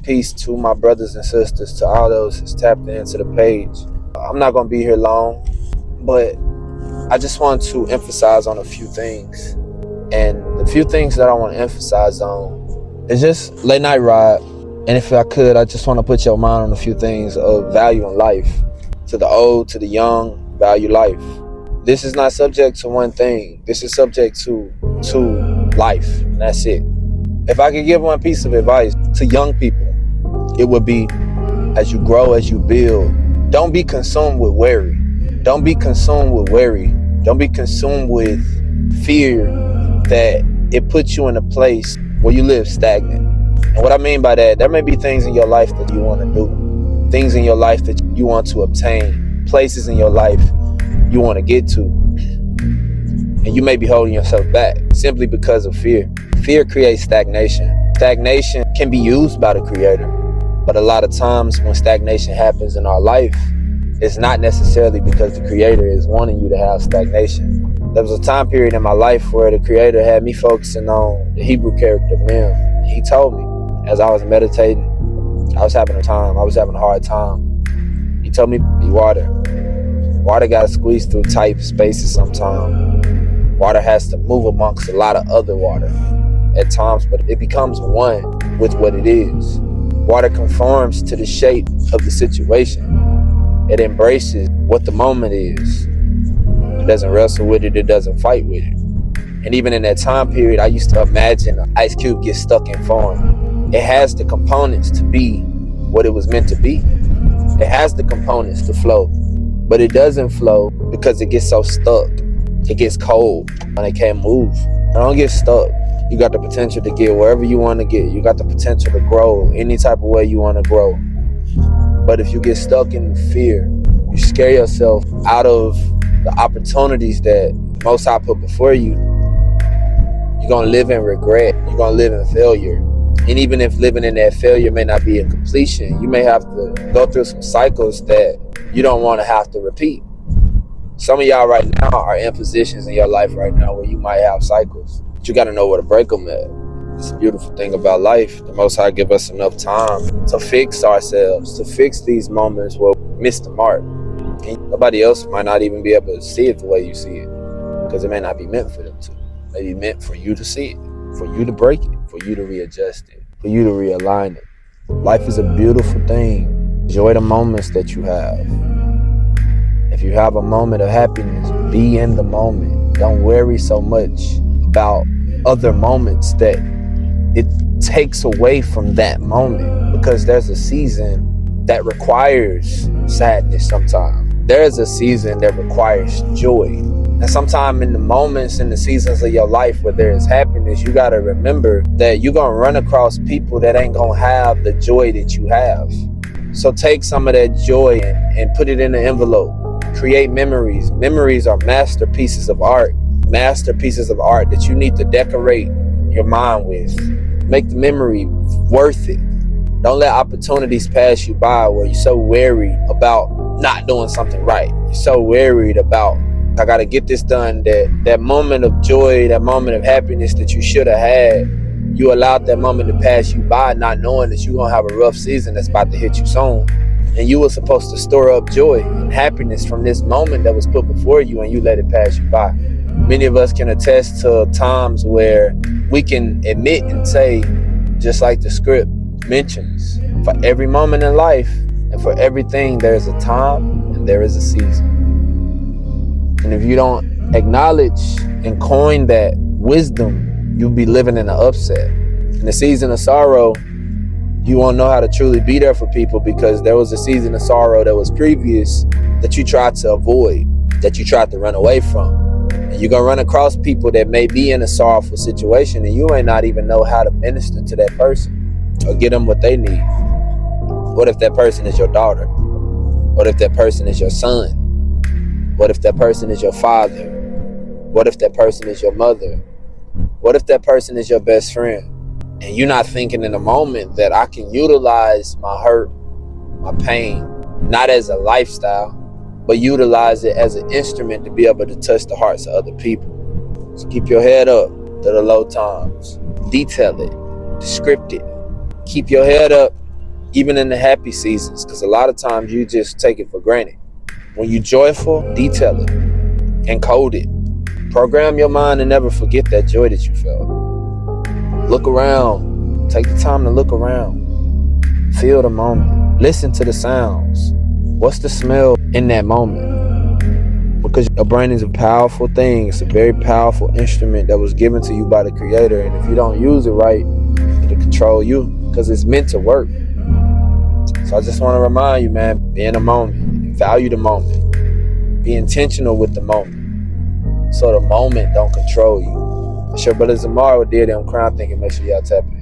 peace to my brothers and sisters, to all those that's tapped into the page. I'm not going to be here long, but I just want to emphasize on a few things. And the few things that I want to emphasize on is just late night ride. And if I could, I just want to put your mind on a few things of value in life. To the old, to the young, value life. This is not subject to one thing. This is subject to life, and that's it. If I could give one piece of advice to young people, it would be, as you grow, as you build, don't be consumed with worry. Don't be consumed with worry. Don't be consumed with fear that it puts you in a place where you live stagnant. And what I mean by that, there may be things in your life that you want to do, things in your life that you want to obtain, places in your life you want to get to, and you may be holding yourself back simply because of fear. Fear creates stagnation. Stagnation can be used by the Creator, but a lot of times when stagnation happens in our life, it's not necessarily because the Creator is wanting you to have stagnation. There was a time period in my life where the Creator had me focusing on the Hebrew character Mem. He told me, as I was meditating, I was having a hard time. He told me, be water. Water got to squeeze through tight spaces sometimes. Water has to move amongst a lot of other water at times, but it becomes one with what it is. Water conforms to the shape of the situation. It embraces what the moment is. It doesn't wrestle with it. It doesn't fight with it. And even in that time period, I used to imagine an ice cube get stuck in form. It has the components to be what it was meant to be. It has the components to flow, but it doesn't flow because it gets so stuck. It gets cold and it can't move. Don't get stuck. You got the potential to get wherever you want to get. You got the potential to grow any type of way you want to grow. But if you get stuck in fear, you scare yourself out of the opportunities that Most High put before you. You're going to live in regret. You're going to live in failure. And even if living in that failure may not be a completion, you may have to go through some cycles that you don't want to have to repeat. Some of y'all right now are in positions in your life right now where you might have cycles, but you got to know where to break them at. It's a beautiful thing about life. The Most High give us enough time to fix ourselves, to fix these moments where we miss the mark. And nobody else might not even be able to see it the way you see it, because it may not be meant for them to. It may be meant for you to see it, for you to break it, for you to readjust it, for you to realign it. Life is a beautiful thing. Enjoy the moments that you have. If you have a moment of happiness, be in the moment. Don't worry so much about other moments that it takes away from that moment, because there's a season that requires sadness sometimes. There's a season that requires joy. And sometimes in the moments, in the seasons of your life where there is happiness, you got to remember that you're going to run across people that ain't going to have the joy that you have. So take some of that joy and put it in an envelope. Create memories. Memories are masterpieces of art. Masterpieces of art that you need to decorate your mind with. Make the memory worth it. Don't let opportunities pass you by where you're so worried about not doing something right. You're so worried about, I got to get this done, that moment of joy, that moment of happiness that you should have had, you allowed that moment to pass you by, not knowing that you're going to have a rough season that's about to hit you soon. And you were supposed to store up joy and happiness from this moment that was put before you, and you let it pass you by. Many of us can attest to times where we can admit and say, just like the script mentions, for every moment in life and for everything, there is a time and there is a season. And if you don't acknowledge and coin that wisdom, you'll be living in an upset. In the season of sorrow, you won't know how to truly be there for people, because there was a season of sorrow that was previous that you tried to avoid, that you tried to run away from. And you're going to run across people that may be in a sorrowful situation, and you may not even know how to minister to that person or get them what they need. What if that person is your daughter? What if that person is your son? What if that person is your father? What if that person is your mother? What if that person is your best friend? And you're not thinking in the moment that I can utilize my hurt, my pain, not as a lifestyle, but utilize it as an instrument to be able to touch the hearts of other people. So keep your head up to the low times. Detail it. Descript it. Keep your head up even in the happy seasons, because a lot of times you just take it for granted. When you're joyful, detail it, encode it. Program your mind and never forget that joy that you felt. Look around. Take the time to look around. Feel the moment. Listen to the sounds. What's the smell in that moment? Because your brain is a powerful thing. It's a very powerful instrument that was given to you by the Creator. And if you don't use it right, it'll control you because it's meant to work. So I just want to remind you, man, be in the moment. Value the moment. Be intentional with the moment. So the moment don't control you. It's your brother Zamar with Dear Damn Crown Thinking. Make sure y'all tap in.